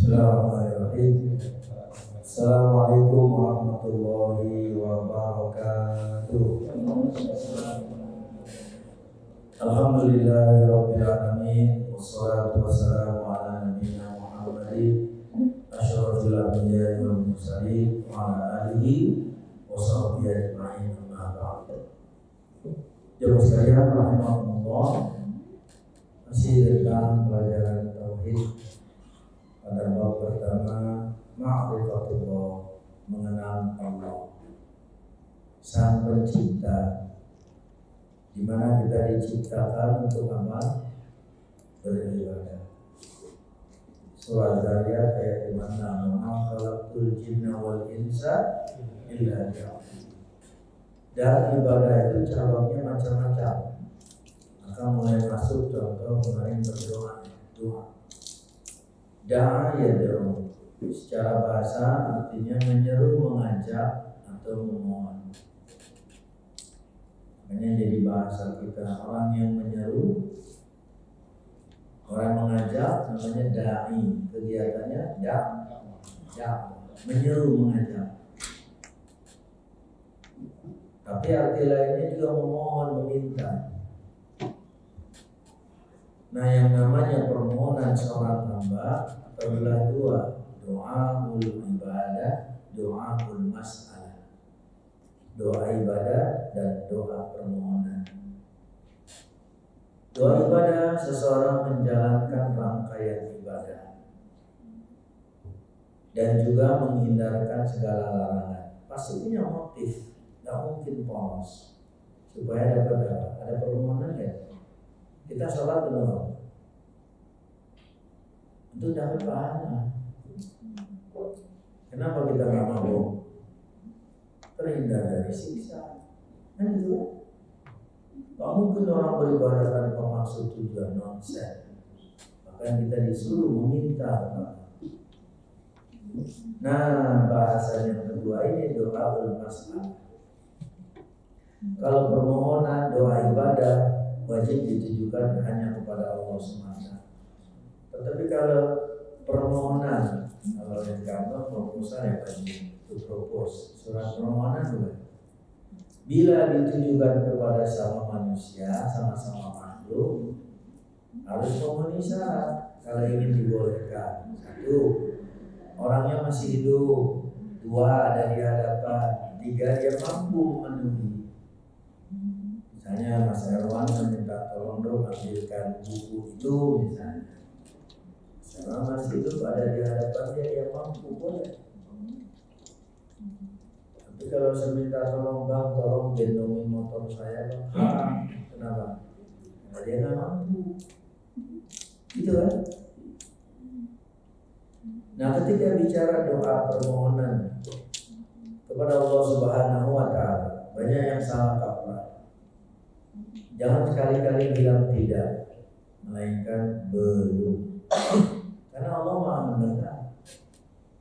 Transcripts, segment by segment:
Bismillahirrahmanirrahim. Assalamualaikum warahmatullahi wabarakatuh. Alhamdulillahirabbil alamin, wassalatu wassalamu ala nabiyyina Muhammadin asyrafil anbiya'i wal mursalin wa ala alihi wa sahbihi ajma'in, amma ba'd. Jemaah sekalian rahimakumullah, masih tentang pelajaran tauhid pada bab pertama, ma'rifatullah, mengenal Allah, Sang Pencipta, di mana kita diciptakan untuk apa? Beribadah. Surah Zariyat ayat 56, "Ma khalaqtul jinna wal insa illa liya'budun." Dan ibadah itu cabangnya macam-macam. Maka mulai masuk contoh kemarin berdoa, doa. Da'a yad'u, secara bahasa artinya menyeru, mengajak atau memohon. Makanya jadi bahasa kita, orang yang menyeru, orang mengajak namanya da'i. Kegiatannya menyeru, mengajak. Tapi arti lainnya juga memohon, meminta. Nah, yang namanya permohonan seorang hamba adalah dua, doaul ibadah, doaul mas'alah. Doa ibadah dan doa permohonan. Doa ibadah, seseorang menjalankan rangkaian ibadah dan juga menghindarkan segala larangan. Pasti punya motif, tidak mungkin polos. Supaya dapat ada permohonan ya. Kita sholat dulu itu dapat pahala. Kenapa kita nggak mabuk? Terhindar dari siksa. Kan itu. Tak mungkin orang beribadah tanpa maksud tujuan, nonsen. Maka kita disuruh meminta. Nah, bahasa yang kedua ini doa mas'alah. Kalau permohonan doa ibadah wajib ditujukan hanya kepada Allah semata. Tetapi kalau permohonan, kalau yang kantor proposal ya wajib itu propose surat permohonan bukan. Bila ditujukan kepada sama manusia, sama-sama makhluk, harus memenuhi syarat. Kalau ingin dibolehkan, satu, orangnya masih hidup, dua, ada di hadapan, tiga, dia mampu memenuhi. Misalnya Mas Erwan meminta tolong dong ambilkan buku itu misalnya. Selama masih hidup ada di hadapan dia mampu, boleh. Tapi kalau saya minta tolong bang, tolong gendongin motor saya bang. Kenapa? Karena dia nggak mampu. Gitu kan? Nah, ketika bicara doa permohonan kepada Allah Subhanahu wa Ta'ala, banyak yang salah kaprah. Jangan sekali-kali bilang tidak, melainkan belum. Karena Allah Maha mendengar.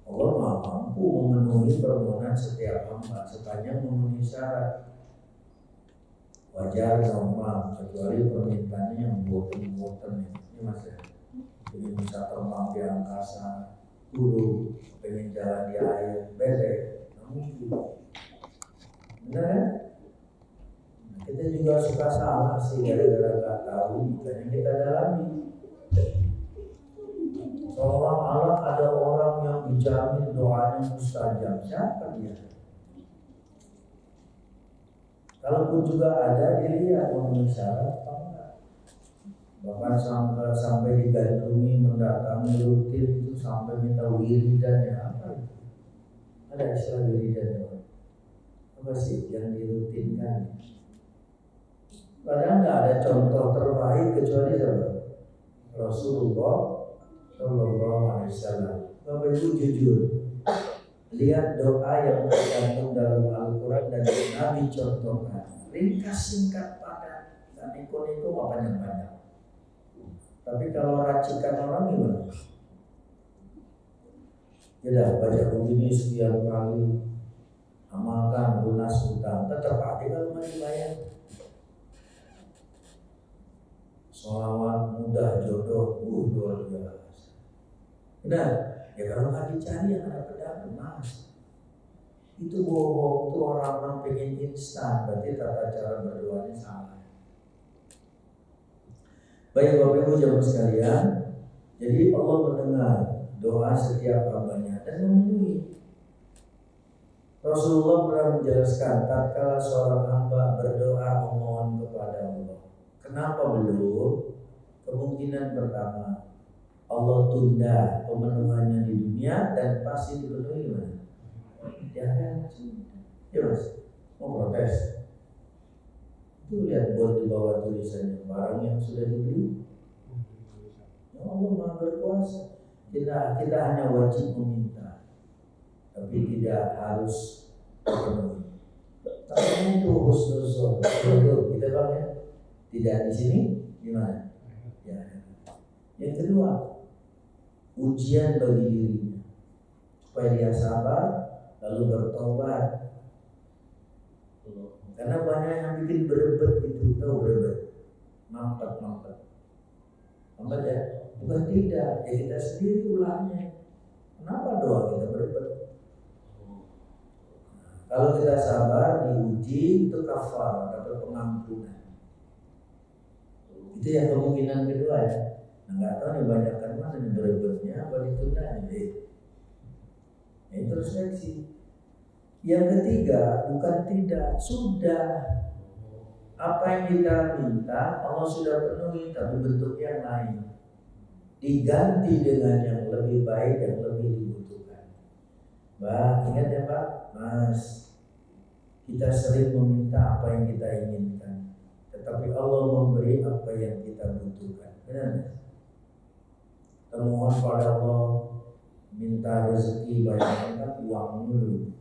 Allah Maha mampu memenuhi permohonan setiap hamba sepanjang memenuhi syarat. Wajar normal, kecuali permintaannya yang boten-boten. Ini masih ingin bisa terbang di angkasa, turun, pengen jalan di air, bebek, nggak mungkin. Benar kan? Kita juga suka salah sih, gara-gara gak tahu, makanya kita dalami. Seolah-olah ada orang yang dijamin doanya mustajab. Siapa dia? Kalaupun juga ada, dilihat memenuhi syarat apa enggak. Bahkan sampai digandrungi, mendatangi rutin itu sampai minta wiridan ya apa itu? Ada istilah wiridan apa sih yang dirutinkan? Padahal nggak ada contoh terbaik kecuali siapa? Rasulullah Shallallahu Alaihi Wasallam. Bapak Ibu jujur, lihat doa yang tercantum dalam Al-Quran dan Nabi contohkan. Ringkas, singkat, padat, dan ikut-ikut apa panjang-panjang. Tapi kalau racikan orang gimana? Ya baca begini sekian kali, amalkan lunas hutang, tetap aja kalau mau dibayar. Sholawat mudah jodoh, luar biasa. Benar. Ya kalau nggak dicari yang ada pedang, Mas. Itu bohong, itu orang-orang pengen instan, berarti tata cara berdoanya salah. Baik Bapak Ibu jamaah sekalian, jadi Allah mendengar doa setiap hambanya dan memenuhi. Rasulullah pernah menjelaskan, tatkala seorang hamba berdoa memohon kepada Allah, kenapa belum? Kemungkinan pertama, Allah tunda pemenuhannya di dunia dan pasti dipenuhi mana? Ya kan? Ya Mas, mau protes? Itu lihat buat di bawah tulisannya, barang yang sudah dibeli. Ya Allah Maha berkuasa. Kita hanya wajib meminta, tapi tidak harus penuhi. Tapi itu husnuzon, itu kita bang ya. Tidak di sini, gimana? Ya. Yang kedua, ujian bagi dirinya supaya dia sabar lalu bertobat. Karena banyak yang bikin berebet itu, tahu berebet, mampet ya, bukan tidak, ya kita sendiri ulangnya. Kenapa doa kita berebet? Kalau kita sabar diuji itu kafar, dapat pengampunan. Itu yang kemungkinan kedua ya. Nah, nggak tahu nih banyakkan mana nih berebetnya apa ditunda nih. Introspeksi. Yang ketiga, bukan tidak, sudah. Apa yang kita minta Allah sudah penuhi, tapi bentuk yang lain diganti dengan yang lebih baik, yang lebih dibutuhkan. Mbak, ingat ya Pak, Mas, kita sering meminta apa yang kita inginkan, tetapi Allah memberi apa yang kita butuhkan. Benar? Kita mohon pada Allah, minta rezeki banyak, uang dulu.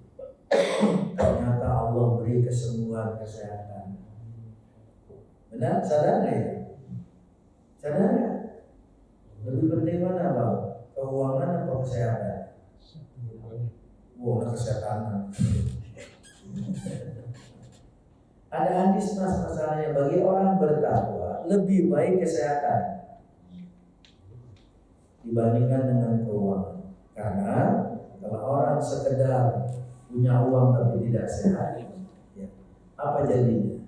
Ternyata Allah beri kesembuhan, kesehatan. Benar? Sadar nggak ya? Sadar nggak? Lebih penting mana Bang? Keuangan atau kesehatan? Wah, kesehatan. Ada hadis Mas, masalahnya bagi orang bertakwa lebih baik kesehatan dibandingkan dengan keuangan. Karena kalau orang sekedar punya uang tapi tidak sehat, ya, apa jadinya?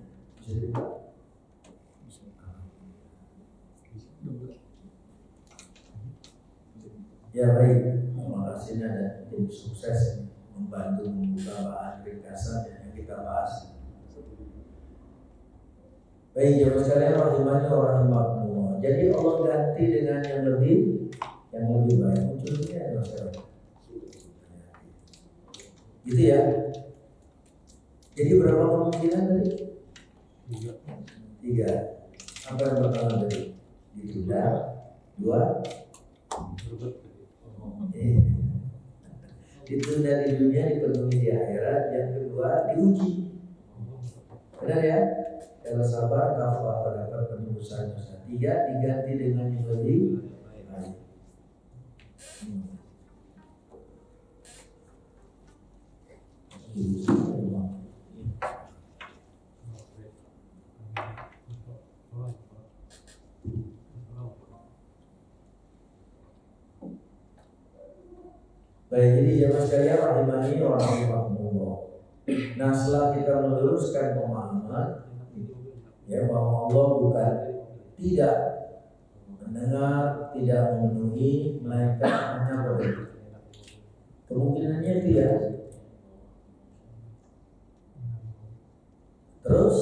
Ya baik, terima kasih ada tim sukses membantu membuka bahan ringkasan yang kita bahas. Baik, jemaah sekalian rahimani wa rahimakumullah. Jadi Allah ganti dengan yang lebih baik. Munculnya masyarakat. Gitu ya. Jadi berapa kemungkinan tadi? 3. Apa yang pertama tadi? Ditunda. 2. Ditunda di dunia, dipenuhi di akhirat. Yang kedua diuji. Benar ya? Kalau sabar kafar dapat penebusan dosa. 3 diganti dengan yang lebih baik. Baik, jadi jemaah sekalian rahimani wa rahimakumullah. Nah, setelah kita meluruskan pemahaman ya bahwa Allah bukan tidak mendengar, tidak memenuhi, melainkan hanya memberi. Kemungkinannya tidak. Terus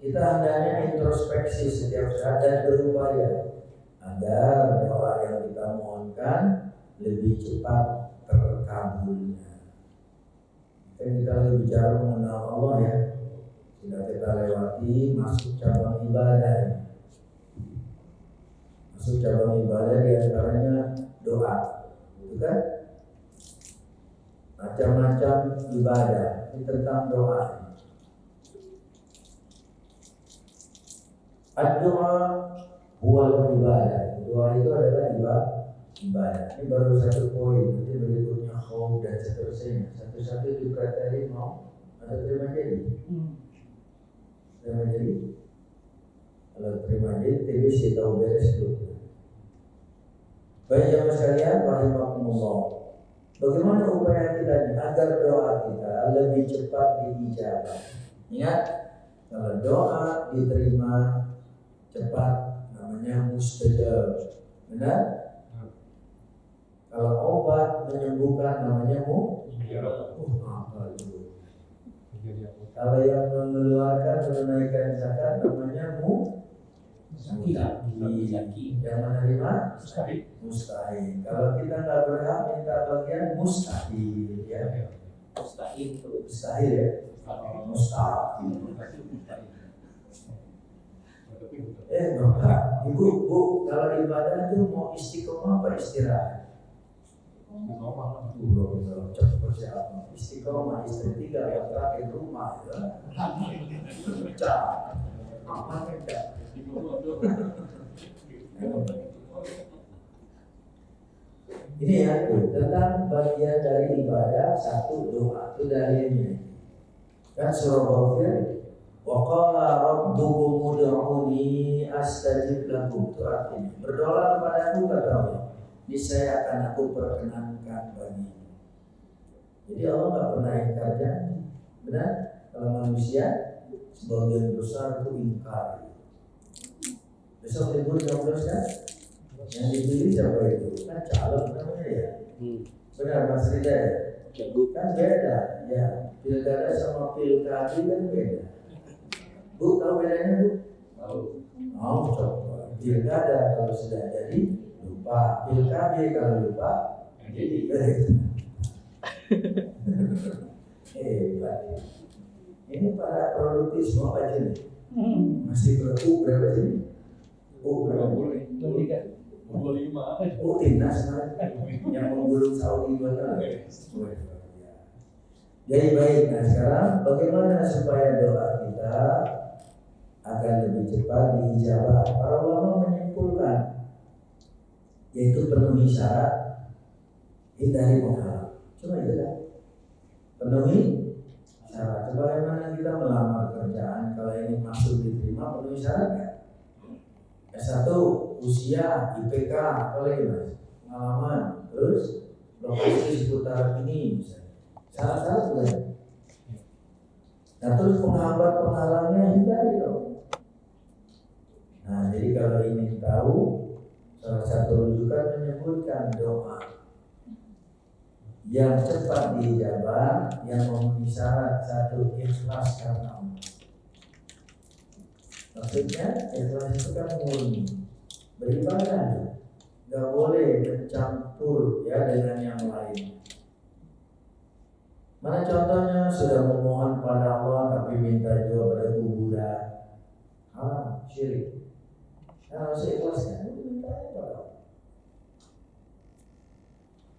kita hendaknya introspeksi setiap saat dan berupaya agar doa yang kita mohonkan lebih cepat terkabulnya. Kita lagi bicara mengenal Allah ya. Sudah kita lewati masuk cabang ibadah. Masuk cabang ibadah diantaranya doa, itu kan? Macam-macam ibadah ini tentang doa. Doa huwal ibadah. Doa itu adalah ibadah. Ini baru satu poin. Nanti berikutnya khauf dan seterusnya. Satu-satu dipelajari mau atau terima jadi. Terima jadi. Kalau terima jadi, TBC tahu beres dulu. Baik jemaah sekalian, rahimakumullah. Bagaimana upaya kita agar doa kita lebih cepat diijabah? Ingat, kalau doa diterima cepat namanya mustajab. Benar? Kalau obat menyembuhkan namanya apa itu? Kalau yang mengeluarkan menunaikan zakat namanya mustahil. Yang menerima mustahil. Kalau kita nggak berhak minta bagian mustahil, ya. Mustahil ya. Mustahil. Bapak, ibu, kalau ibadah itu mau istiqomah apa istirahat? Cepat siapa? Istiqomah, istri 3 yang terakhir rumah, ya. Pecah. Apa pecah? Ini ya, tentang bagian dari ibadah, satu doa itu dalilnya. Kan surah Ghafir, wa qala rabbukum ud'uni astajib lakum. Itu artinya berdoa kepadaku kata Allah, niscaya akan aku perkenankan bagimu. Jadi Allah nggak pernah ingkar janji. Benar? Kalau manusia sebagian besar itu ingkar. Besok libur 12 kan? Yang dipilih siapa itu? Kan calon namanya ya. Benar Mas Rida ya? Kan beda ya. Pilkada sama pilkadi kan beda. Bu, tahu bedanya Bu? Tahu. Mau coba. Pilkada kalau sudah jadi lupa. Pilkadi kalau lupa jadi. Hebat. Ini para produktif semua aja nih. Masih berapa sih? Berapa boleh? 25. Timnas yang menggulung Saudi benar. Jadi baik. Nah sekarang bagaimana supaya doa kita agar lebih cepat diijabah? Para ulama menyimpulkan yaitu penuhi syarat, hindari menghalang. Cuma itu kan. Penuhi syarat. Sebagaimana kita melamar kerjaan, kalau ini masuk diterima penuhi syarat kan? S1 usia, IPK, apa lagi mas? Pengalaman, terus lokasi seputar ini misalnya. Syarat-syarat boleh. Nah terus penghambat-penghalangnya hindari dong. Nah jadi kalau ingin tahu, salah satu rujukan menyebutkan doa yang cepat diijabah, yang memenuhi syarat, satu ikhlas karena Allah. Maksudnya ikhlas itu kan murni beribadah, nggak boleh mencampur ya dengan yang lain. Mana contohnya sudah memohon pada Allah tapi minta juga pada kuburan, haram, syirik. Nah, harus ikhlasnya, minta pada Allah.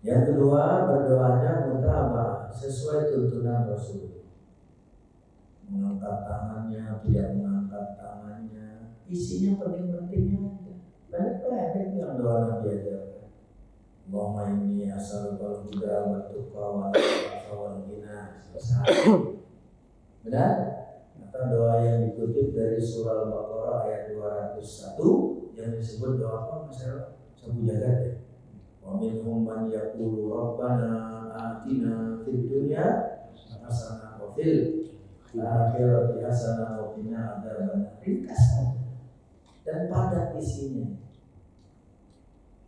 Yang kedua, berdoanya mutabah sesuai tuntunan Rasul. Mengangkat tangannya, tidak mengangkat tangannya, isinya penting-pentingnya aja. Banyak yang doa Nabi ajarkan. Allahumma inni as'alukal huda wa tuqa wal afafa wal ghina. Selesai. Benar? Maka doa yang dikutip dari surah Al-Baqarah ayat 201 yang disebut doa apa masalah sabu jagat ya. Wa minhum man yaqulu rabbana atina fid dunya hasanah wa fil akhirati hasanah wa qina adzabannar. Ringkas dan padat isinya.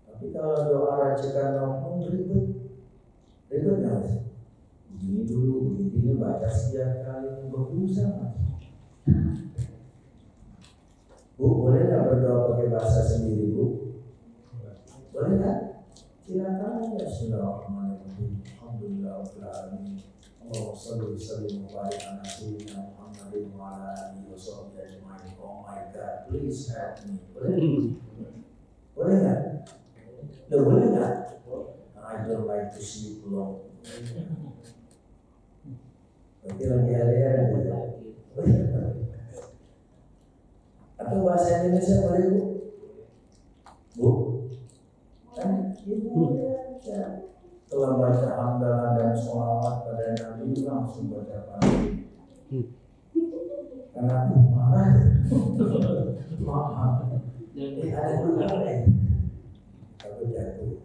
Tapi kalau doa racikan ngomong ribet nggak mas? Begini dulu, begini baca setiap kali berusaha mas. Bu, boleh nggak berdoa pakai bahasa sendiri bu? Boleh nggak? Silakan aja. Bismillahirrahmanirrahim. Alhamdulillahirabbil alamin. Allahumma shalli wa sallim wa barik ala sayyidina Muhammadin wa ala alihi wa sahbihi ajma'in. Oh my God, please help me. Boleh? Boleh nggak? Loh, boleh nggak? I don't like to sleep long. Berarti lagi LDR gitu. Atau bahasa Indonesia boleh bu? Bu? Kan? Ibu aja. Setelah baca hamdalah dan sholawat pada Nabi langsung baca pagi. Karena aku marah. Maaf. Jadi ada juga lain. Aku jatuh.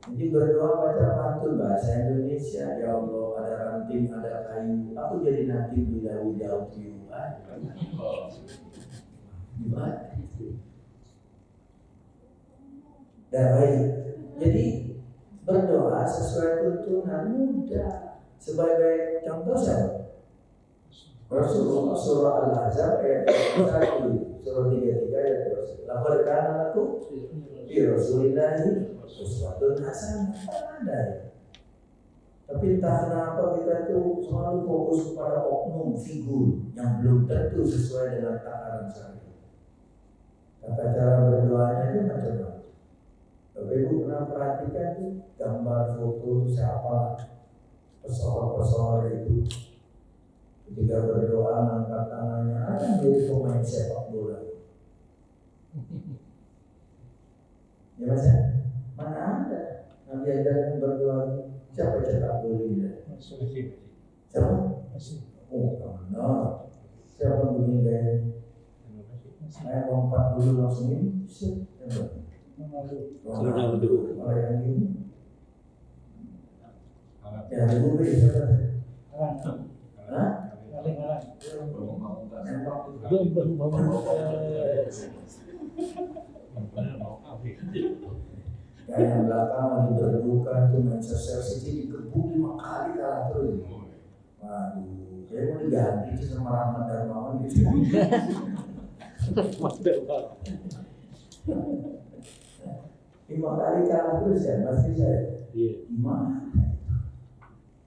Jadi berdoa baca pantun bahasa Indonesia. Ya Allah, ada ranting, ada kayu, aku jadi nanti bila without you. Gimana? Dan baik. Jadi berdoa sesuai tuntunan mudah. Sebagai contoh siapa? Rasulullah surah Al-Ahzab ayat 1, surah 33 ayat 2. Laqad kana lakum fi Rasulillahi uswatun hasanah. Ada. Tapi entah kenapa kita itu selalu fokus pada oknum figur yang belum tentu sesuai dengan takaran syariat. Tata cara berdoanya itu macam-macam. Bapak Ibu pernah perhatikan tuh gambar foto siapa pesohor-pesohor itu ketika berdoa angkat tangannya ada menjadi pemain sepak bola. Ya Mas ya? Mana ada Nabi ajarkan berdoa siapa cetak gol dia? Siapa? Oh benar. Siapa begini gaya? Saya lompat dulu langsung ini. Ronaldo. Kalau yang ini? Ya dulu siapa? Hah? Yang belakang lagi berduka itu Manchester City dikebuk 5 kali kalah terus. Waduh, saya mau diganti sama Rahmat Darmawan gitu. Lima kali kalah terus ya, pasti saya. Gimana?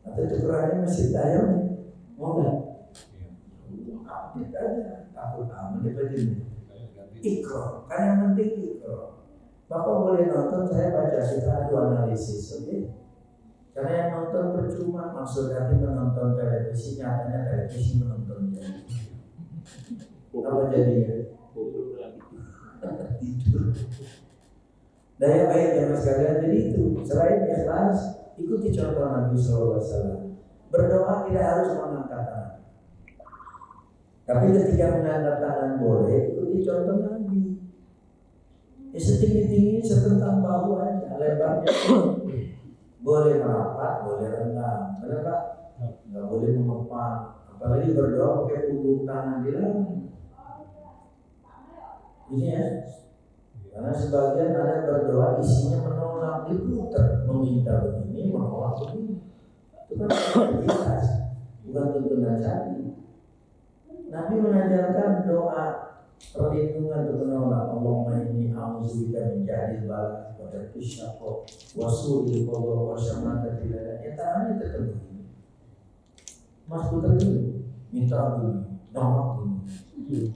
Atau tukerannya masih tayang nih, mau nggak? Update aja, takut aman daripada ini. Ikro, kan yang penting ikro. Bapak boleh nonton, saya baca, kita adu analisis, oke? Karena yang nonton percuma, maksud hati menonton televisi, nyatanya televisi menonton jadi. Apa jadinya? Tidur. Daya baik jamaah sekalian, jadi itu selain ikhlas, ikuti contoh Nabi SAW. Berdoa tidak harus mengangkat tangan. Tapi ketika mengangkat tangan boleh, ikuti contoh Nabi. Ya setinggi-tinggi setentang bahu aja, lebarnya boleh merapat, boleh rendah, benar Pak? Nggak boleh mengepang. Apalagi berdoa pakai punggung tangan dilarang. Ini ya, karena sebagian ada berdoa isinya menolak, diputar, meminta begini, menolak begini. Itu kan aktivitas, bukan tuntunan syar'i. Nabi mengajarkan doa perlindungan untuk menolak. Allahumma inni a'udzubika min jahlil bala wa tarkis syaqqa wa su'il qada wa syamatatil lada. Ya tangannya tetap begini. Mas putar dulu, minta begini, nolak begini.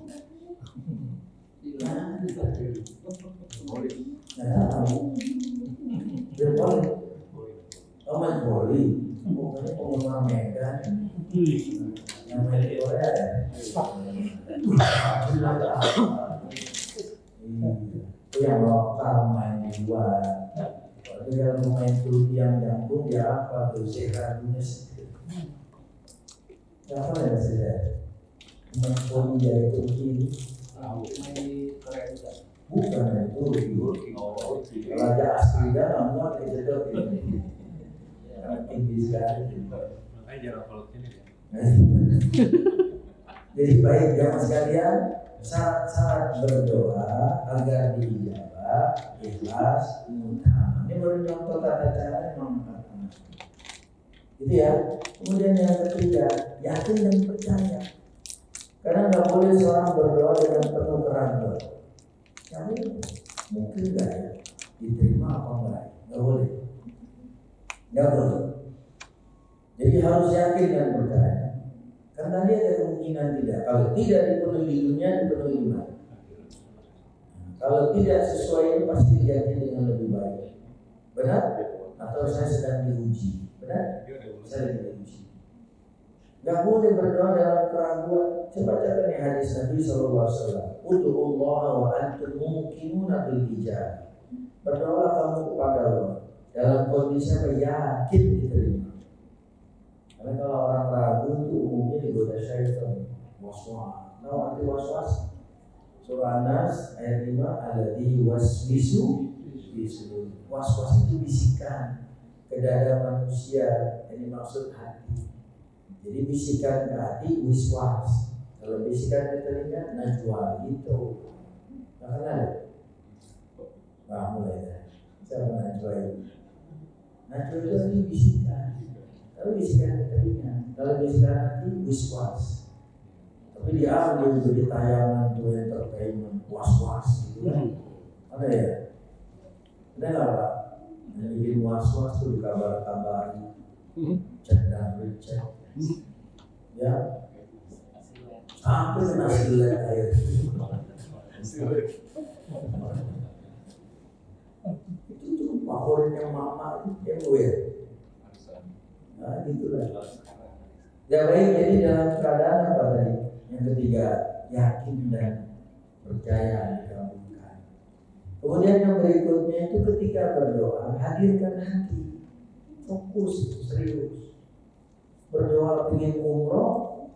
Nah, dia boleh. Oh, main voli. Pokoknya penggemar Medan. Yang main Korea ya. Itu yang lokal main di luar. Kalau yang main tuh yang jambung ya apa tuh sekarangnya sih. Apa ya saya? Main voli dari Turki. Bukan itu Raja asli dan muat kejedot ini. Tinggi sekali. Makanya jarang kalau sini ya. Jadi baik jamaah sekalian, syarat berdoa agar dijawab ikhlas utama. Ini baru contoh tata cara mengangkat tangan. Itu ya. Kemudian yang ketiga, yakin dan percaya. Karena nggak boleh seorang berdoa dengan penuh keraguan. Mungkin nggak ya diterima apa enggak? Nggak boleh. Nggak boleh. Jadi harus yakin dan percaya. Kan tadi ada kemungkinan tidak. Kalau tidak dipenuhi di dunia, dipenuhi di mana? Kalau tidak sesuai ini pasti diganti dengan lebih baik. Benar? Atau saya sedang diuji. Benar? Saya sedang diuji. Gak boleh berdoa dalam keraguan. Coba bacakan nih hadis Nabi SAW. Ud'ullah wa antum muqinuna bil ijabah. Berdoalah kamu kepada Allah dalam kondisi yakin diterima. Karena kalau orang ragu itu umumnya digoda syaitan, waswas. Tahu arti waswas? Surah An-Nas ayat 5, alladzi yuwaswisu fi sudur. Was-was itu bisikan ke dada manusia, yang dimaksud hati. Jadi bisikan ke hati wiswas. Kalau bisikan ke telinga najwa gitu. Nah, ada? Nah, mulai dah. Siapa najwa itu? Najwa itu tadi bisikan. Kalau bisikan ke telinga, kalau bisikan hati wiswas. Tapi dia jadi tayangan tuh entertainment was-was gitu kan. Ada ya? Ada nggak Pak? Yang bikin was-was tuh di kabar-kabari, cek dan recek, ya. Sampai kena silet air. Itu tuh favoritnya mama itu ya. Nah gitulah. Ya baik, jadi dalam keadaan apa tadi? Yang ketiga, yakin dan percaya dikabulkan. Kemudian yang berikutnya itu ketika berdoa, hadirkan hati, fokus, serius. Berdoa ingin umroh,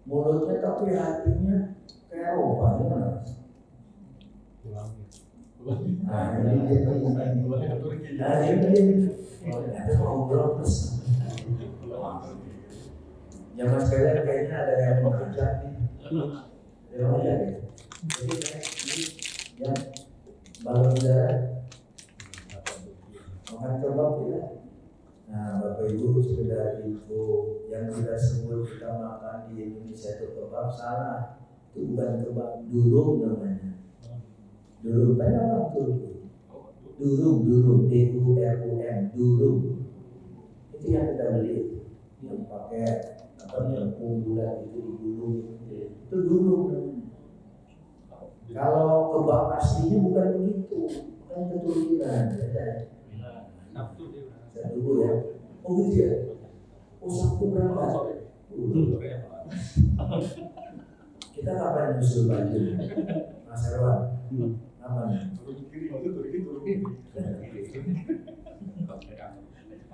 mulutnya tapi hatinya kayak Eropa, gimana? Nah ini ada umroh plus. Zaman sekarang kayaknya ada yang mengajak nih. Yang mengajak ya. Jadi ini yang balon udara makan kebab ya. Nah Bapak Ibu sekedar info yang kita sebut kita makan di Indonesia itu kebab salah. Itu bukan kebab, durung namanya. Durung, banyak orang Turki. Durung, D-U-R-U-M, durung. Itu yang kita beli, yang pakai yang bulat itu digulung, itu durung namanya. Kalau kebab aslinya bukan begitu, bukan keturunan. Saya tunggu ya. Oh gitu ya. Oh Sabtu berapa? Kita kapan nyusul baju? Mas Erwan? Kapan?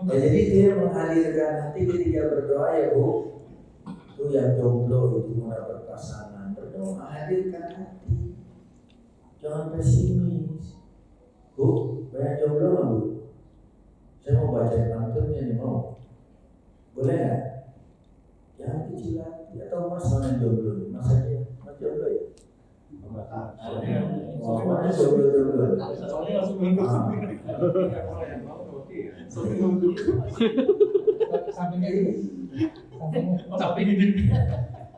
Ya, jadi dia menghadirkan hati ketika berdoa ya Bu. Itu yang jomblo itu mau dapat pasangan, berdoa hadirkan hati. Jangan pesimis. Bu, banyak jomblo nggak Bu? Saya mau baca pantunnya nih mau. Boleh nggak? Jangan kecil hati. Atau Mas mana jomblo? Mas aja, Mas jomblo ya? Mana jomblo? Soalnya langsung samping ini.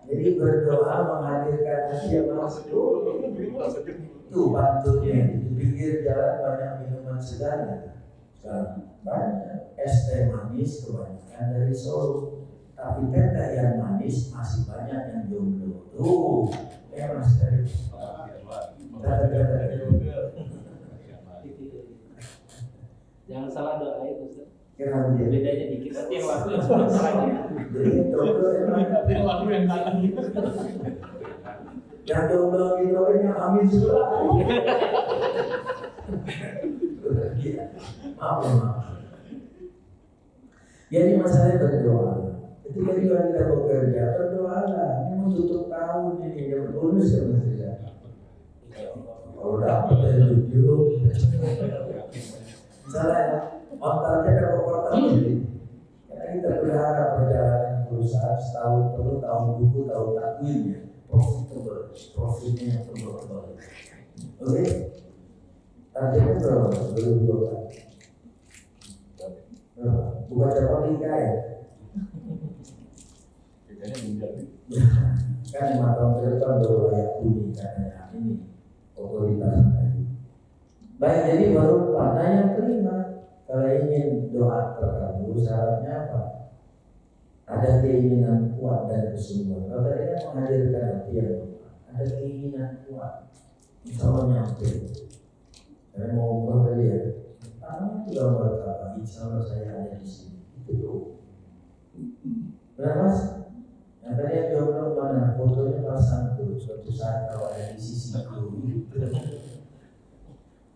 Jadi berdoa menghadirkan hati yang masuk itu pantunnya. Di pinggir jalan banyak minuman segar. Sekarang banyak es teh manis kebanyakan dari Solo. Tapi teh yang manis masih banyak yang jomblo. Tuh, Mas dari. Jangan salah doa itu Ustaz. Kenapa dia? Bedanya dikit aja yang laku yang salahnya. Jadi jomblo yang laku yang kanan. Yang jomblo gitu yang amin juga. Maaf. Jadi masalahnya berdoa. Ketika juga kita bekerja, berdoalah. Ini mau tutup tahun ini, yang bonus ya Mas Rizal. Kalau dapat ya jujur. Misalnya kontaknya dapat kontak ini. Karena kita berharap perjalanan perusahaan setahun perlu tahun buku, tahun takwilnya profitable, profitnya yang tebal. Oke? Targetnya berapa? Belum 2 kali. Bukan cabang nikah ya? Kan 5 tahun ke depan baru layak huni katanya ini otoritas tadi. Baik, jadi baru mana yang terima. Kalau ingin doa terkabul syaratnya apa? Ada keinginan kuat dan kesungguhan. Kalau tadi kan menghadirkan hati yang doa, ada keinginan kuat. Insya Allah nyampe. Saya mau umroh tadi ya. Karena itu gambar apa? Insya Allah saya ada di sini. Itu tuh. Benar Mas? Yang tadi yang jomblo mana? Fotonya pasang tuh. Suatu saat kalau ada di sisiku.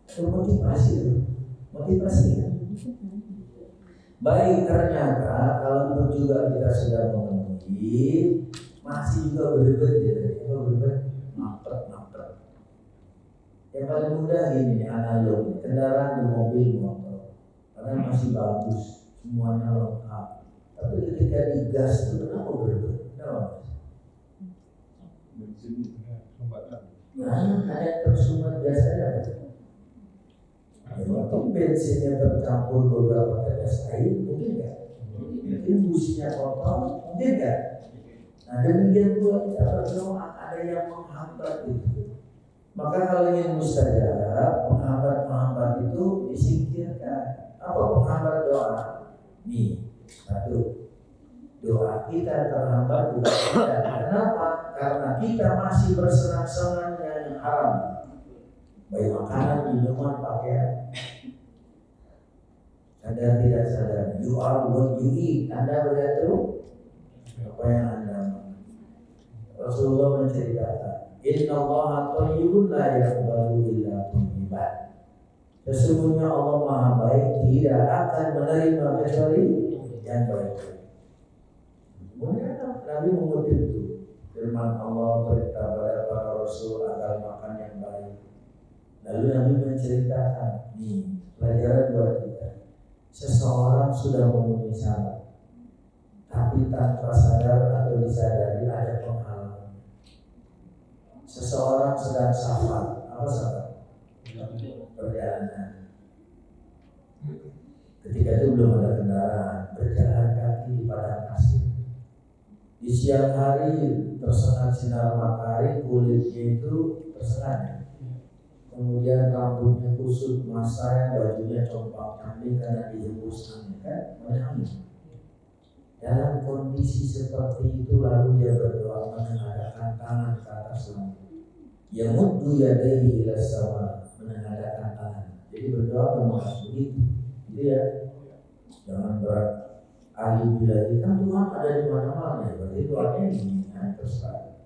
Itu motivasi tuh. Motivasi kan? Baik, ternyata kalau juga kita sudah memenuhi, masih juga berbeda ya. Apa berbeda? Mampet. Yang paling mudah gini nih, analog, kendaraan di mobil motor, karena masih bagus, semuanya lengkap. Tapi ketika digas itu kenapa berhenti? Kenapa? Ada tersumbat biasanya apa? Waktu bensinnya tercampur beberapa tetes air, mungkin nggak? Mungkin businya kotor, mungkin nggak? Nah demikian pula kita berdoa ada yang menghambat itu. Maka kalau ingin mustajab, penghambat-penghambat itu disingkirkan. Apa penghambat doa? Nih, satu, doa kita terhambat juga tidak. Kenapa? Karena kita masih bersenang-senang dengan yang haram, baik makanan, minuman, pakaian. Sadar tidak sadar, you are what you eat. Anda bergantung apa yang Anda makan. Rasulullah menceritakan, Inna Allaha thayyibun la yaqbalu illa thayyiban. Sesungguhnya Allah Maha Baik, tidak akan menerima kecuali yang baik. Kemudian Nabi mengutip itu firman Allah, perintah pada para Rasul agar makan yang baik. Lalu Nabi menceritakan, nih pelajaran buat kita. Seseorang sudah memenuhi syarat, tapi tanpa sadar atau disadari ada penghalang. Seseorang sedang safar, apa safar? Perjalanan. Ketika itu belum ada kendaraan, berjalan kaki di padang pasir. Di siang hari tersengat sinar matahari, kulitnya itu tersengat. Kemudian rambutnya kusut, masai, bajunya compang-camping karena dihembus angin, kan? Angin. Dalam kondisi seperti itu lalu dia berdoa menengadahkan tangan ke atas langit. Yamuddu yadayhi ila sama, menengadahkan tangan. Jadi berdoa memang harus begitu, gitu ya. Jangan berat. Ahli bilang kan Tuhan ada di mana-mana, berarti doanya ini, nah, terserah.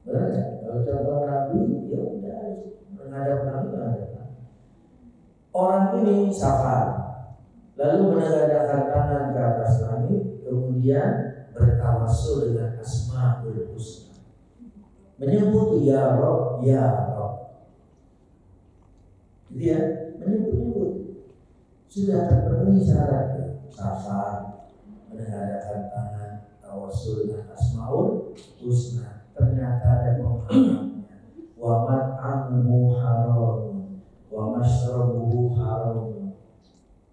Benar nggak? Kalau contoh Nabi, ya udah menghadap Nabi. Orang ini safar, lalu menengadahkan tangan ke atas langit, kemudian bertawassul dengan Asmaul Husna, menyebut ya Rob, ya Rob. Jadi ya, menyebut sudah terpenuhi syarat. Safar, menengadahkan tangan, tawassul dengan Asmaul Husna, ternyata ada penghalangnya. Wa mat'amuhu haram, wa mashrabuhu haram,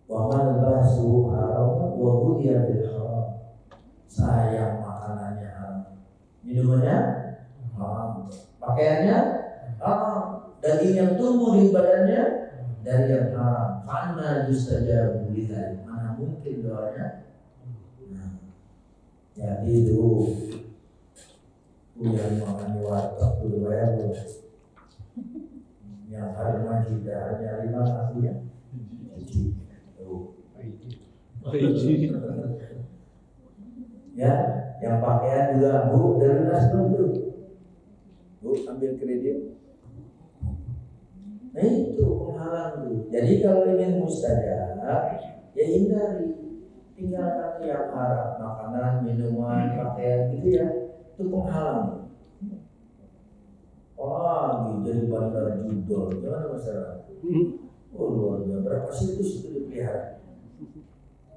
wa malbasuhu haram, wa hudiya bil haram. Sayang makanannya haram, minumannya haram, pakaiannya haram, daging yang tumbuh di badannya dari yang haram. Fa'anna yustajabu lidzalik, mana mungkin doanya. Nah, jadi itu yang makan di warteg dulu ya, yang hari majid hanya 5 aku ya. Ya, yang pakaian juga Bu dari Nasdem tuh. Bu ambil kredit. Nah itu penghalang tuh. Jadi kalau ingin mustajab, ya hindari, tinggalkan yang haram, makanan, minuman, pakaian gitu ya. Itu penghalang. Oh, jadi bandar judol, gimana masyarakat? Oh luar biasa. Berapa situs itu dipelihara?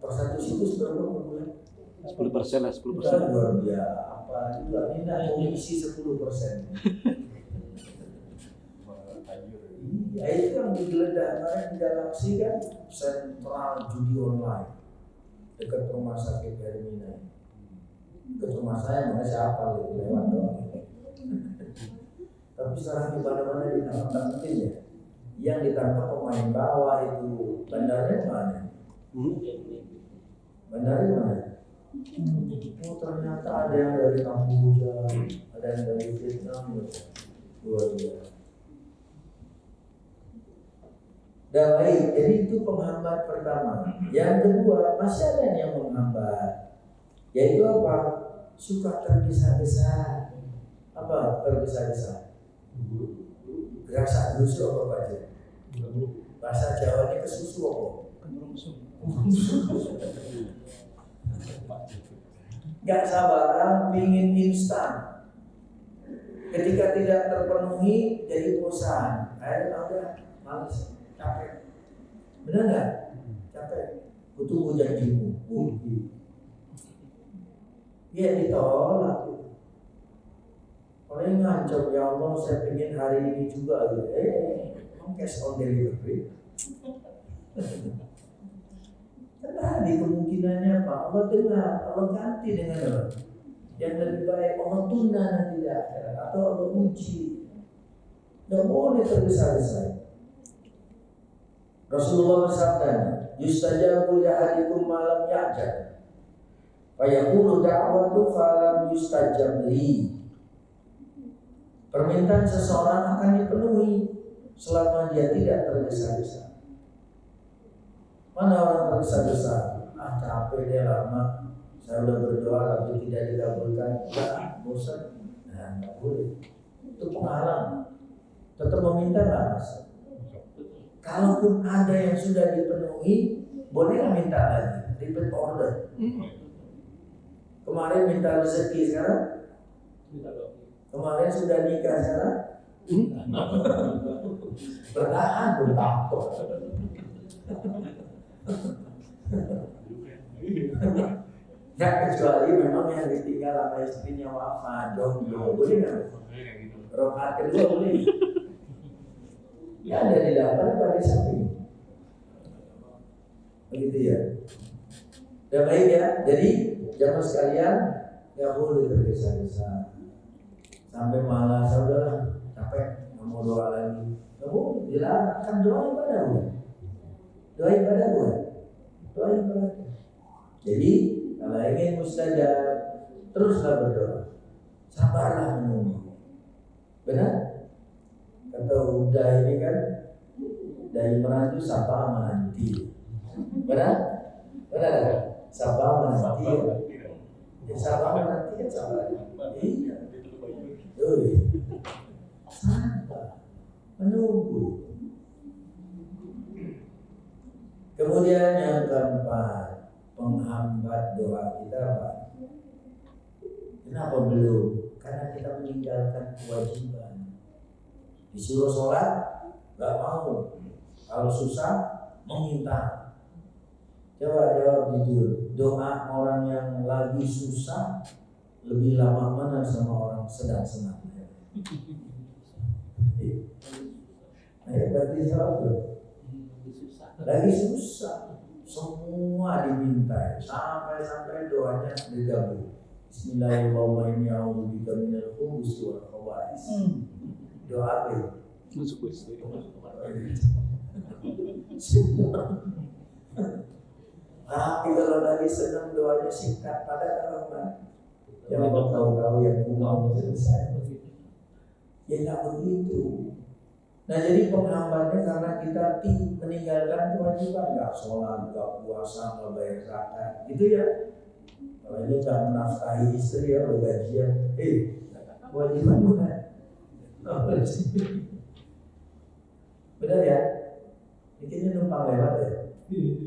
Per satu situs berapa per bulan? 10% lah, 10%. Luar biasa. Apa juga minta komisi 10%. Ya itu yang digeledah kemarin di Galaksi kan, sentral judi online dekat rumah sakit Hermina. Dekat rumah saya mana siapa gitu lewat doang. Tapi sekarang di mana-mana ditangkap mungkin ya. Yang ditangkap pemain bawah itu bandarnya mana? Bandarnya mana? Oh ternyata ada yang dari Kamboja, ada yang dari Vietnam, luar biasa. Dan baik, jadi itu penghambat pertama. Yang kedua, masih ada yang menghambat, yaitu apa? Suka tergesa-gesa. Apa tergesa-gesa? Gerasa gerusu apa aja? Bahasa Jawanya kesusu apa? Gak sabaran, pingin instan. Ketika tidak terpenuhi jadi bosan. Akhirnya udah malas, capek. Benar nggak? Capek. Kutu janjimu. Ya ditolak. Kalau ngancam, ya Allah saya pengen hari ini juga. Cash on delivery. Tadi kemungkinannya apa? Allah dengar, Allah ganti dengan apa? Yang lebih baik Allah tunda nanti di akhirat atau Allah uji. Tidak boleh tergesa-gesa. Rasulullah bersabda, yustajabu li ahadikum ma lam ya'jal. Fa yaqulu da'watu fa lam yustajab li. Permintaan seseorang akan dipenuhi selama dia tidak tergesa-gesa. Mana orang tergesa-gesa? Capek dia lama. Saya udah berdoa tapi tidak dikabulkan. Ya, bosan. Nah, nggak boleh. Itu penghalang. Tetap meminta nggak mas? Kalaupun ada yang sudah dipenuhi, boleh nggak minta lagi? Repeat order. Kemarin minta rezeki, sekarang kemarin sudah nikah, sekarang bertahan bertakwa. Ya kecuali memang yang ditinggal sama istrinya wafat, jomblo, boleh nggak? Rokat kedua boleh. Ya ada di depan pada samping. Begitu ya. Udah baik ya. Jadi jamaah sekalian nggak boleh tergesa-gesa sampai malas. Saudara capek nggak mau doa lagi. Nggak boleh. Dilarang. Kan doa ibadah bukan? Doa ibadah bukan? Doa ibadah. Jadi kalau ingin mustajab, teruslah berdoa. Sabarlah menunggu. Benar? Kata udah ini kan dari merantu sabar menanti. Benar? Benar? Sabar menanti. Ya, sabar menanti kan sabar. Iya. Sabar menunggu. Kemudian yang keempat, penghambat doa kita apa? Kenapa belum? Karena kita meninggalkan kewajiban. Disuruh sholat, nggak mau. Kalau susah, meminta. Coba jawab jujur. Doa orang yang lagi susah lebih lama mana sama orang sedang senang? Berarti jawab tuh. Lagi susah, semua diminta. Sampai doanya digabung. Bismillahirrahmanirrahim. A'udzubika minal khubuthi wal khaba'is. Doa apa ya? Tapi kalau lagi senang doanya singkat pada kalau jangan tahu-tahu yang mau selesai. Ya nggak begitu. Nah jadi penghambatnya karena kita meninggalkan kewajiban, nggak sholat, nggak puasa, nggak bayar zakat, gitu ya. Kalau ini nggak menafkahi istri ya, gajian, kewajiban bukan. Benar ya? Bikinnya numpang lewat ya?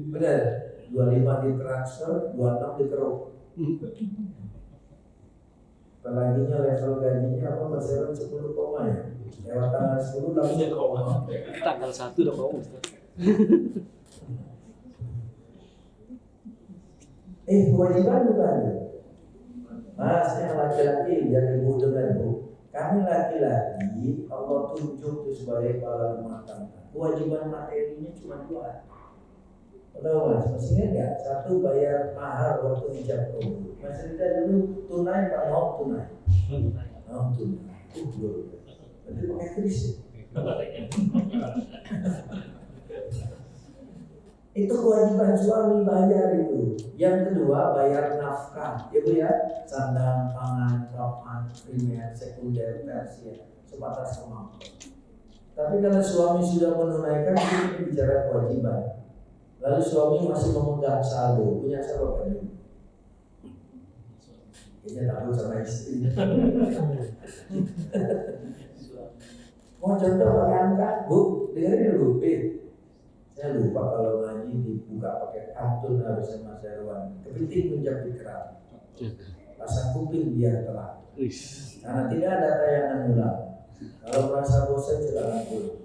Benar? 25 ditransfer, 26 dikeruk. Apalaginya level gajinya apa masih 10 koma ya? Lewat tanggal 10 langsung koma. Tanggal 1 udah mau Ustaz. Kewajiban bukan ya? Mas, yang laki-laki biar ibu dengar bu. Kami laki-laki Allah tunjuk itu sebagai kepala rumah tangga. Kewajiban materinya cuma 2. Tahu mas, masih ingat nggak? 1 bayar mahar waktu ijab kabul. Mas cerita dulu tunai pak mau tunai. Mau tunai. Berarti pakai kris ya? Itu kewajiban suami bayar itu. Yang kedua bayar nafkah, ya bu ya, sandang, pangan, papan, primer, sekunder, tersier, sebatas kemampuan. Tapi kalau suami sudah menunaikan, ini bicara kewajiban. Lalu suami masih memegang saldo, punya saldo kan? Kayaknya takut sama istri. Mau contoh pakai angka, bu, dengerin dulu, saya lupa kalau ngaji dibuka pakai pantun harusnya Mas Herwan. Kepiting menjadi kerap, pasang kuping biar terang. Karena tidak ada tayangan ulang. Kalau merasa bosan silakan pulang.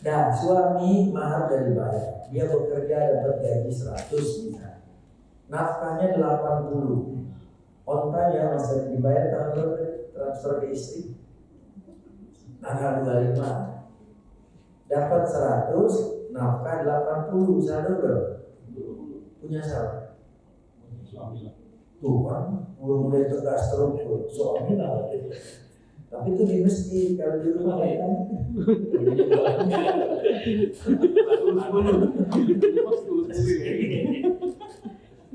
Nah, suami mahar dari bayar. Dia bekerja dapat gaji 100 misalnya. Nafkahnya 80. Ontanya masih dibayar tanggal transfer ke istri. Tanggal 25. Dapat 100, nafkah 80. Saldo berapa? Punya siapa? Tuh kan, mulai tegas terus suami lah. Tapi itu di masjid, kalau di rumah kan.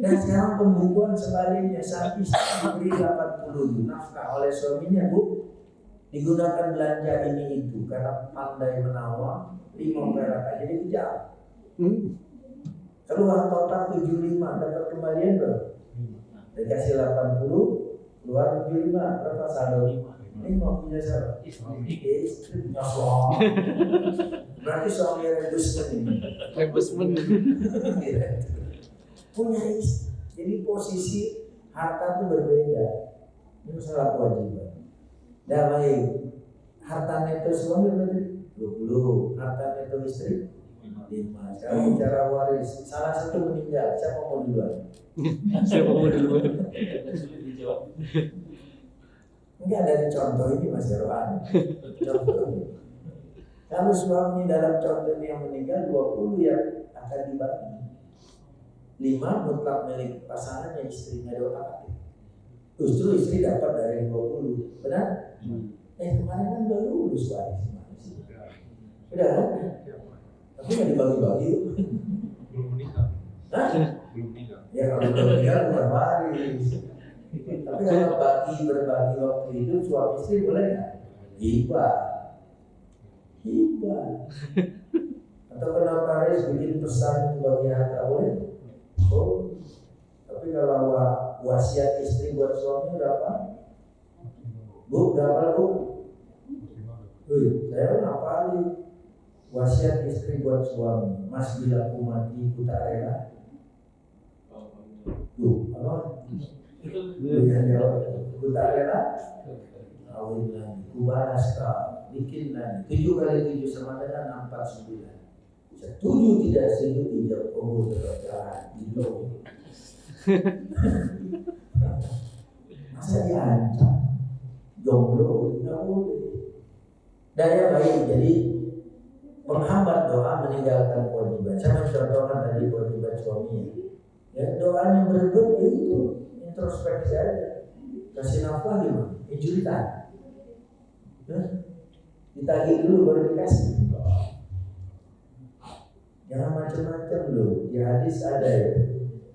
Dan sekarang pembukuan sebaliknya, saat istri diberi 80 nafkah oleh suaminya, Bu, digunakan belanja ini itu karena pandai menawar 5 perak aja dikejar. Keluar total 75, dapat kembalian berapa? Dikasih 80, keluar 75, berapa saldo? 5 punya siapa? Istri punya suami. Berarti suami rebusmen. Punya istri. Jadi posisi harta itu berbeda. Ini masalah kewajiban. Dan baik, harta neto suami berarti 20, harta neto istri 5. Sekarang bicara waris, salah satu meninggal, siapa mau duluan? Sulit dijawab. Enggak, dari contoh ini Mas Irwan. Contoh. Kalau suami dalam contoh ini yang meninggal 20 yang akan dibagi. 5 mutlak milik pasangannya, istrinya diotak-atik. Justru istri dapat dari 20. Benar? Kemarin kan udah lulus waris. Udah kan? Tapi nggak dibagi-bagi. Belum meninggal. Hah? Belum meninggal. Ya kalau belum meninggal bukan waris. Tapi kalau berbagi waktu itu suami istri boleh nggak? Hibah. Atau ke notaris bikin pesan itu bagi harta boleh? Oh. Tapi kalau wasiat istri buat suami berapa? Bu, berapa Bu? Saya ngapalin wasiat istri buat suami. Mas, bila aku mati ku tak rela. Tuh, apa? Yang jawab, ku tak rela. Kawin lagi, ku balas kau, bikin lagi. 7 kali 7 sama dengan 49. Setuju tidak setuju ijab kabul terjadi gitu. Masa diancam jomblo tidak boleh. Daya baik jadi penghambat doa meninggalkan kewajiban. Saya mencontohkan tadi kewajiban suami. Ya, doanya berebut itu introspeksi aja. Kasih nafkah gimana? Injulitan. Ditagih dulu baru dikasih. Jangan macam-macam loh. Di hadis ada ya.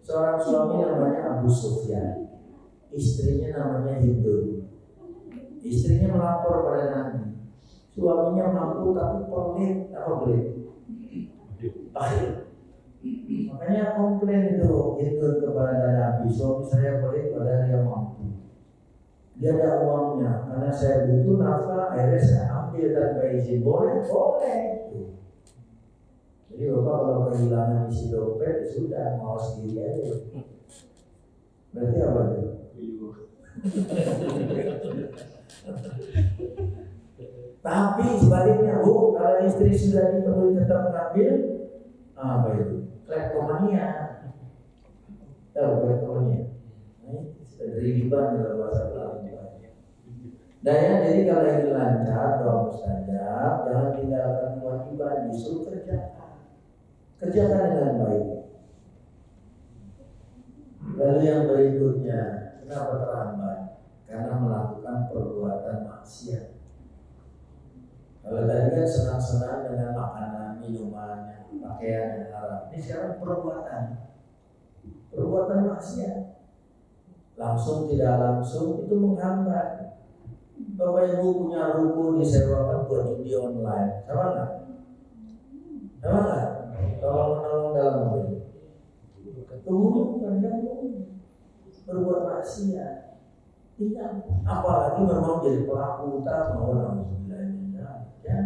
Seorang suami namanya Abu Sufyan, istrinya namanya Hindu. Istrinya melapor pada Nabi. Suaminya mampu tapi pelit, apa pelit? Bakhil. Makanya komplain itu Hindu kepada Nabi. Suami saya pelit padahal dia mampu. Dia ada uangnya, karena saya butuh nafkah, akhirnya saya ambil tanpa izin. Boleh? Boleh. Jadi Bapak kalau kehilangan isi dompet sudah mau sendiri aja. Berarti apa itu? Tapi sebaliknya Bu, kalau istri sudah dipenuhi tetap mengambil, apa itu? Kleptomania. Tahu kleptomania? Riba dalam bahasa Arab. Daya, jadi kalau ingin lancar doa mustajab, jangan tinggalkan kewajiban, disuruh kerjakan. Kerjakan dengan baik. Lalu yang berikutnya, kenapa terlambat? Karena melakukan perbuatan maksiat. Kalau tadi kan senang-senang dengan makanan, minuman, pakaian yang haram. Ini sekarang perbuatan maksiat. Langsung tidak langsung itu menghambat. Bapak Ibu punya ruko disewakan buat judi online, sama nggak? Sama nggak? Tolong menolong dalam mobil. Kemudian berbuat maksiat. Tidak. Apalagi memang jadi pelaku utama orang ya.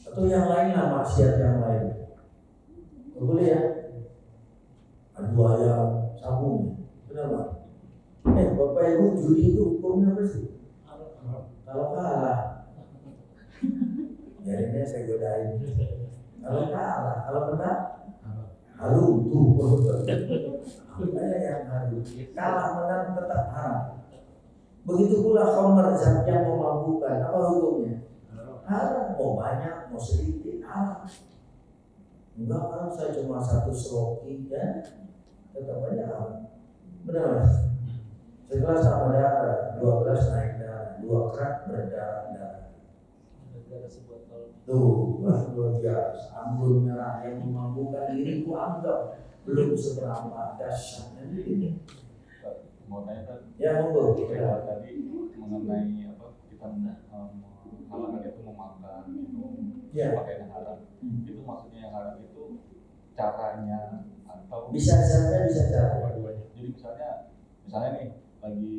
Atau yang lain lah, maksiat yang lain. boleh ya. Adu ayam sabung, kenapa? Bapak Ibu judi itu hukumnya apa sih? Kalau kalah, jadinya saya godain. Kalau kalah, kalau menang, harum tuh. Apa yang harum? Kalah menang tetap haram. Begitu pula khamr, zat yang memabukkan, apa hukumnya? Haram. Mau banyak, mau sedikit, haram. Enggak kan, saya cuma satu seloki ya, tetap aja haram. Benar mas? Setelah sama darah, 12 naik darah, 2 kerak berdarah-darah. Tuh, luar biasa. Ambul merah yang memabukkan diri, ku anggap belum seberapa dahsyatnya ini. Mau tanya kan? Ya monggo. Tadi mengenai apa kita halangan itu memakan, minum, Ya. pakaian yang haram. Itu maksudnya yang haram itu caranya atau Bisa saja, bisa cara. dua-duanya. Jadi misalnya nih lagi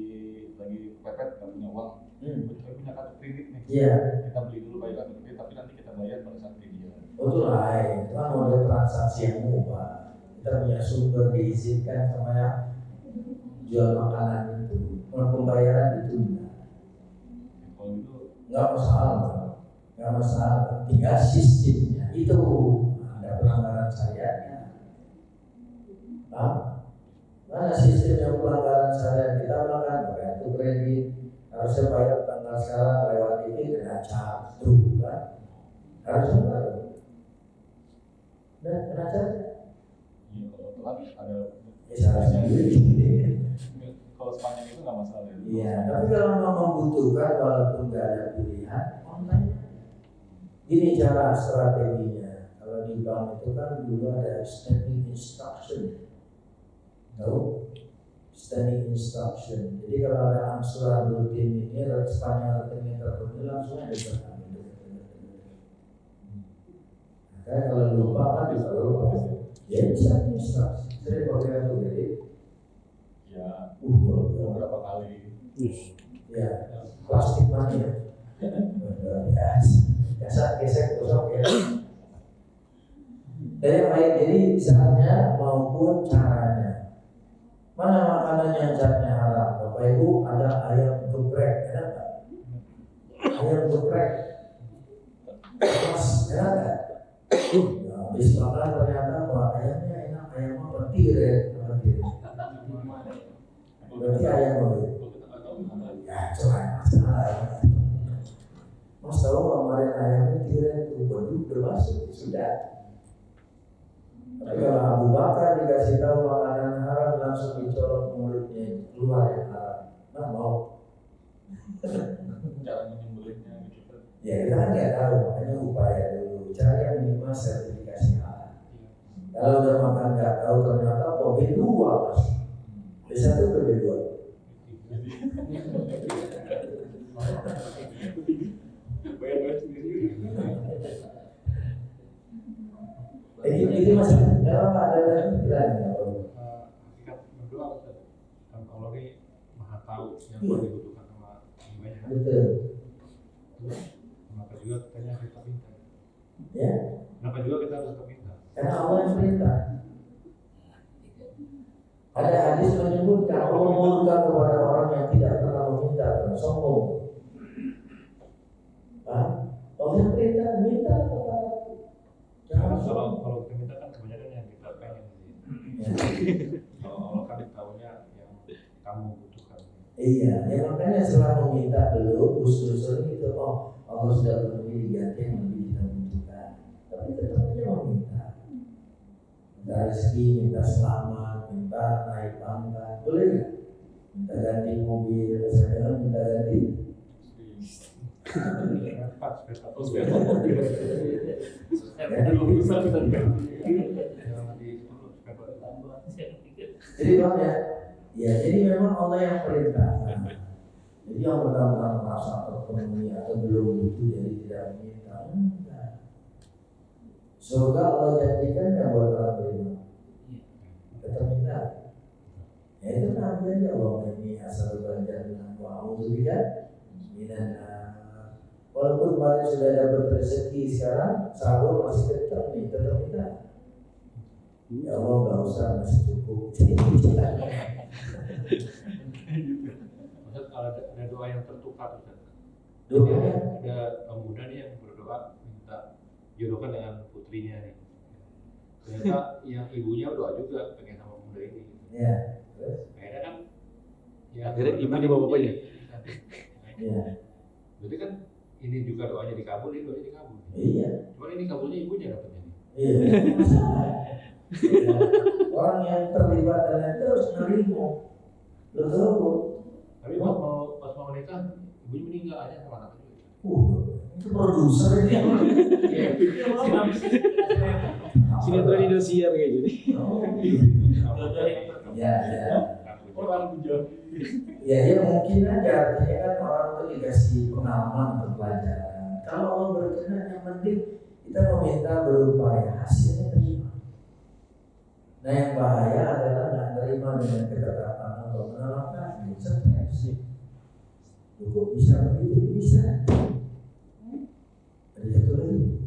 pepet nggak punya uang, kita punya kartu kredit nih. Iya. Kita beli dulu pakai kartu kredit, tapi nanti kita bayar pada saat dia. Betul lah, itu kan model transaksi yang mubah. Kita punya sumber diizinkan sama yang jual makanan itu, pembayaran ditunda. Kalau itu Nggak masalah, tinggal sistemnya itu ada pelanggaran syariatnya. Mana sistem yang pelanggaran syariat? Kita makan pakai kartu kredit, harusnya bayar tanggal sekarang lewat ini kena cap tuh kan? Harusnya baru. Dan kena cap. iya kalau telat ada. Salah sendiri. Kalau sepanjang itu nggak masalah ya. Iya, tapi kalau memang membutuhkan walaupun nggak ada pilihan, online. Ini cara strateginya. Kalau di bank itu kan dulu ada standing instruction. Tahu? Standing instruction. Jadi kalau ada angsuran rutin ini, sepanjang rekening terpenuhi langsung ada diambil. Makanya kalau lupa kan bisa lupa. Ya bisa instruksi. Sering pakai kartu kredit. Ya beberapa kali. Ya, plastik mana ya? Gesek kosong ya. Dan yang lain, jadi zatnya maupun caranya. Mana makanan yang zatnya haram? Bapak Ibu ada ayam geprek, enak nggak? Ayam geprek, mas, enak nggak? Ya, habis makan ternyata wah ayamnya enak, ayam apa tiren, berarti ayam apa? Ya, coba masalah. Mas tahu kemarin ayamnya tiren itu waduh bermasuk sudah. Tapi kalau Abu Bakar dikasih tahu makanan haram langsung dicolok mulutnya keluar yang haram, nah mau. Cara menyembelihnya gitu. Ya kita kan nggak tahu, makanya upaya dulu. Caranya minimal sertifikasi halal. Kalau udah makan nggak tahu ternyata PB2 mas, B1 PB2. Bayar sendiri. Ini masih nggak ada lagi bilang ya. Hakikat berdoa Ustaz. Kan Allah ini maha tahu yang paling dibutuhkan sama banyak. Betul. Kenapa juga katanya kita minta? Ya, Kenapa juga kita harus tetap minta? karena Allah yang perintah. Ada hadis menyebutkan Allah murka kepada orang yang tidak pernah meminta dan sombong. Allah yang perintah minta kepada. Kalau kita minta kan kebanyakan yang kita pengen sih. Ya. Kalau Allah kan tahunya yang kamu butuhkan. Iya, ya makanya setelah meminta belum usul-usul itu, oh Allah sudah penuhi diganti yang lebih kita butuhkan. Tapi tetap aja meminta. Minta rezeki, minta selamat, minta naik pangkat, boleh nggak? Minta ganti mobil, saya minta ganti. Jadi bang ya, jadi memang Allah yang perintah. Jadi yang benar-benar merasa terpenuhi atau belum itu jadi tidak meminta. Enggak. Surga Allah janjikan yang buat orang beriman. Tetap minta. Ya itu nabi aja Allah ini asal berjannah wa a'udzubika minan nar. Walaupun kemarin sudah dapat rezeki sekarang sahur masih tetap minta. Ya Allah nggak usah, masih cukup. Maksud kalau ada doa yang tertukar, Ustaz. Doa Ada pemuda nih yang berdoa minta jodohkan dengan putrinya nih. Ternyata yang ibunya doa juga pengen sama pemuda ini. ya, terus Akhirnya kan ya Akhirnya ibu di bawah bapaknya? ya, Berarti kan ini juga doanya dikabul, ini doanya dikabul. iya. Cuman ini kabulnya ibunya dapatnya nih. Iya, ya. Orang yang terlibat dengan itu harus nerimo. Betul. Tapi pas mau menikah, ibunya meninggal aja sama anak itu. Itu produser ini. Sinetron Indosiar kayak gini. Ya, ya. Orang Jambi. Ya mungkin aja. Artinya kan orang itu dikasih pengalaman untuk pelajaran. Kalau Allah berkenan, yang penting kita meminta berupaya, hasilnya terima. Nah yang bahaya adalah nggak terima dengan ketetapan Allah, menolak takdir, stres. Kok bisa begitu? Bisa. Ada satu lagi.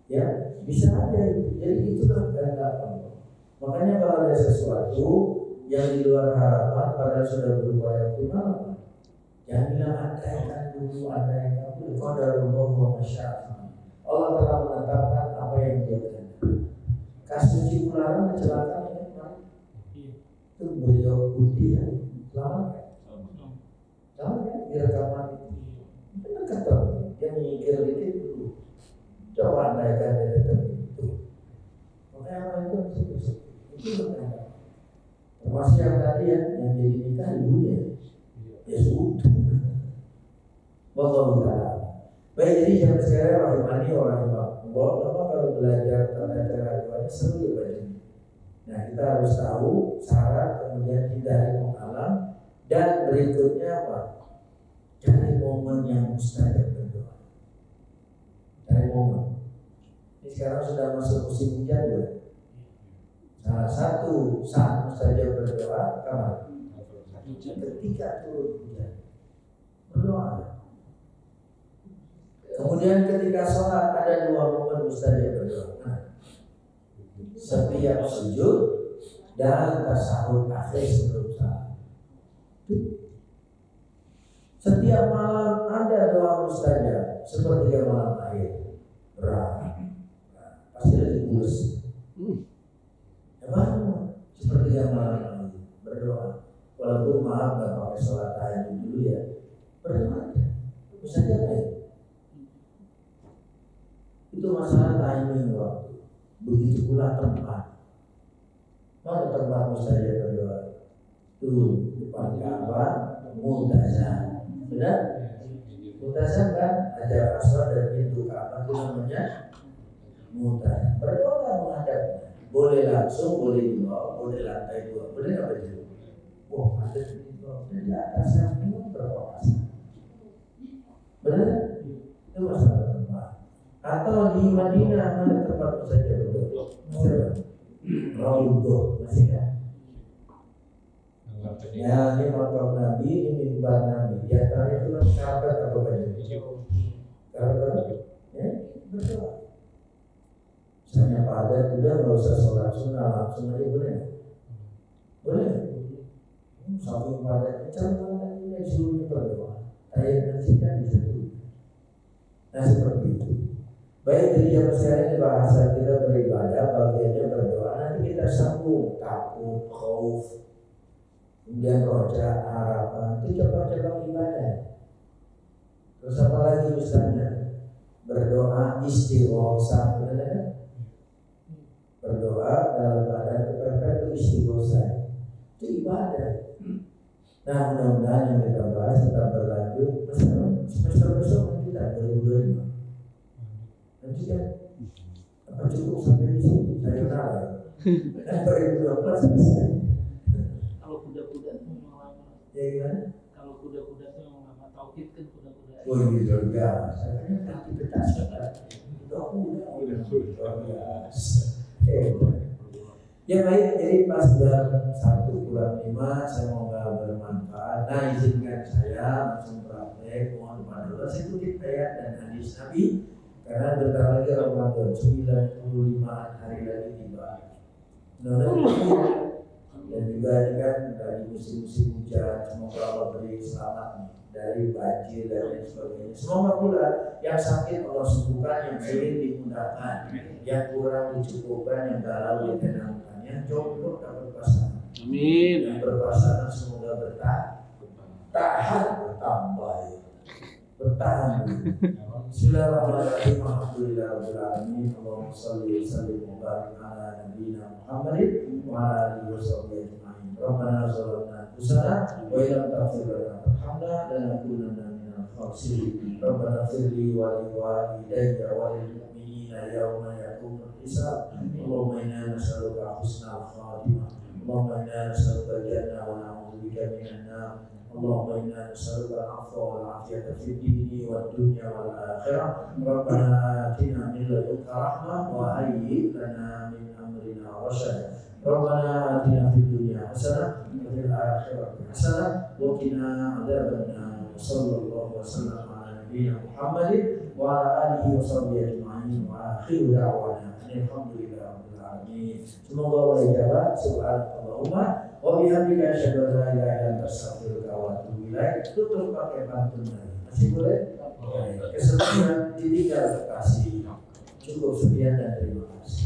Ya, bisa aja. Jadi itulah kehendak Allah. Makanya kalau ada sesuatu yang di luar harapan, padahal sudah berupaya optimal, jangan bilang andaikan dulu, andaikan dulu. Qadarullah wa masya'ah. Allah telah menetapkan apa yang Dia kehendaki. Kasus Cipularang kecelakaan ini kemarin, itu beliau putih ya, selamat ya? Selamat ya, di rekaman itu kan ketemu, dia menyingkir dikit dulu. Coba andaikan dia tetap itu. Makanya orang itu harus bersih. Itu berkata. Termasuk yang tadi ya, yang jadi nikah ibunya. Ya sudah. Wallahu ta'ala. Baik, jadi jangan sekarang rahimani orang Bapak kalau belajar tata cara doanya seru ya Pak. Nah kita harus tahu syarat, kemudian hindari menghalang, dan berikutnya apa? Cari momen yang mustajab berdoa. Cari momen. Ini sekarang sudah masuk musim hujan ya. Salah satu saat mustajab berdoa kapan? Ketika turun hujan. Berdoa. Kemudian ketika sholat ada dua momen mustajab berdoa. Setiap sujud dan tasahud akhir sebelum salat. Setiap malam ada doa mustajab seperti malam akhir. Pasti lagi pulas. Emang seperti malam akhir berdoa. Walaupun maaf nggak pakai sholat tahajud dulu ya, berdoa aja. Mustajab ya. Itu masalah timing waktu. Begitu pula tempat. Mana tempat mustajab berdoa? Tuh depan Ka'bah, Multazam. Benar? Multazam kan ada aswad dan pintu Ka'bah itu namanya Multazam. Berdoa menghadapnya. Boleh langsung, boleh di bawah, boleh lantai dua, boleh apa itu? Wah, ada di bawah, di atas yang berapa pasang? Benar? Itu masalah tempat. Atau di Madinah mana tempat saja berdoa? Raudhah masih kan? Ya, ini makam Nabi, ini mimbar Nabi. Di antara itu sahabat apa baju? Sahabat, ya berdoa. Misalnya pada udah nggak usah sholat sunnah langsung aja boleh? Boleh? Saking pada cara ini seluruhnya berdoa. Ayat masjid kan bisa dulu. Nah seperti itu. Baik, jadi jam sekarang ini bahasa kita beribadah, bagiannya berdoa. Nanti kita sambung takut, khauf, kemudian roja, harapan. Itu cabang-cabang ibadah. Terus apa lagi misalnya? Berdoa istighosah, benar kan? Berdoa dalam keadaan kepepet itu istighosah. Itu ibadah. Nah mudah-mudahan yang kita bahas tetap berlanjut. Semester besok kita 2025. Nanti kan apa cukup sampai di sini? Saya kenal kan 2024 selesai. Kalau kuda-kuda itu memang lama. Ya gimana? Kalau kuda-kuda itu memang lama. Tauhid kan kuda-kuda. Oh gitu ya. Saya kan aktivitas kan. Udah biasa. Ya baik, jadi pas jam 1:45 saya mau bermanfaat. Nah izinkan saya langsung praktek. Mohon kepada Allah saya kutip ayat dan hadis Nabi. Karena bentar lagi Ramadan 95 hari lagi tiba. Dan juga ini kan dari musim-musim hujan, semoga Allah beri selamat nih dari banjir dan lain sebagainya. Semoga pula yang sakit Allah sembuhkan, yang sulit dimudahkan, yang kurang dicukupkan, yang galau ditenangkan, yang jomblo dapat pasangan. Amin. Yang berpasangan semoga bertahan bertambah ya. Bertahan. Bismillahirrahmanirrahim. Alhamdulillahirabbil alamin. Allahumma shalli wa sallim wa barik ala nabiyyina Muhammadin wa ala alihi washabbihi ajma'in. Rabbana zalamna anfusana wa illam taghfir lana wa tarhamna lanakunanna minal khasirin. Rabbana ighfir li wa li walidayya wa lil mu'minina yawma yaqumul hisab. Allahumma inna nas'aluka husnal khatimah. Allahumma inna nas'aluka al-jannah wa na'udzubika minan nar. Allahumma inna nas'aluka al-'afwa wal 'afiyata fid dini wad dunya wal akhirah. Rabbana atina min ladunka rahmah wa hayyi' lana min amrina rasyada. Rabbana atina fid dunya hasanah wa fil akhirati hasanah wa qina adzabannar. Sallallahu wa sallam ala nabiyyina Muhammadin wa ala alihi wa sahbihi ajma'in wa akhiru da'wana alhamdulillahirabbil alamin. Semoga Allah ijabah. Subhanallahumma wa bihamdika asyhadu an la ilaha illa anta astaghfiruka wa atubu ilaik. Tutup pakai pantun lagi. Masih boleh? Kesempatan ditinggal kasih. Cukup sekian dan terima kasih.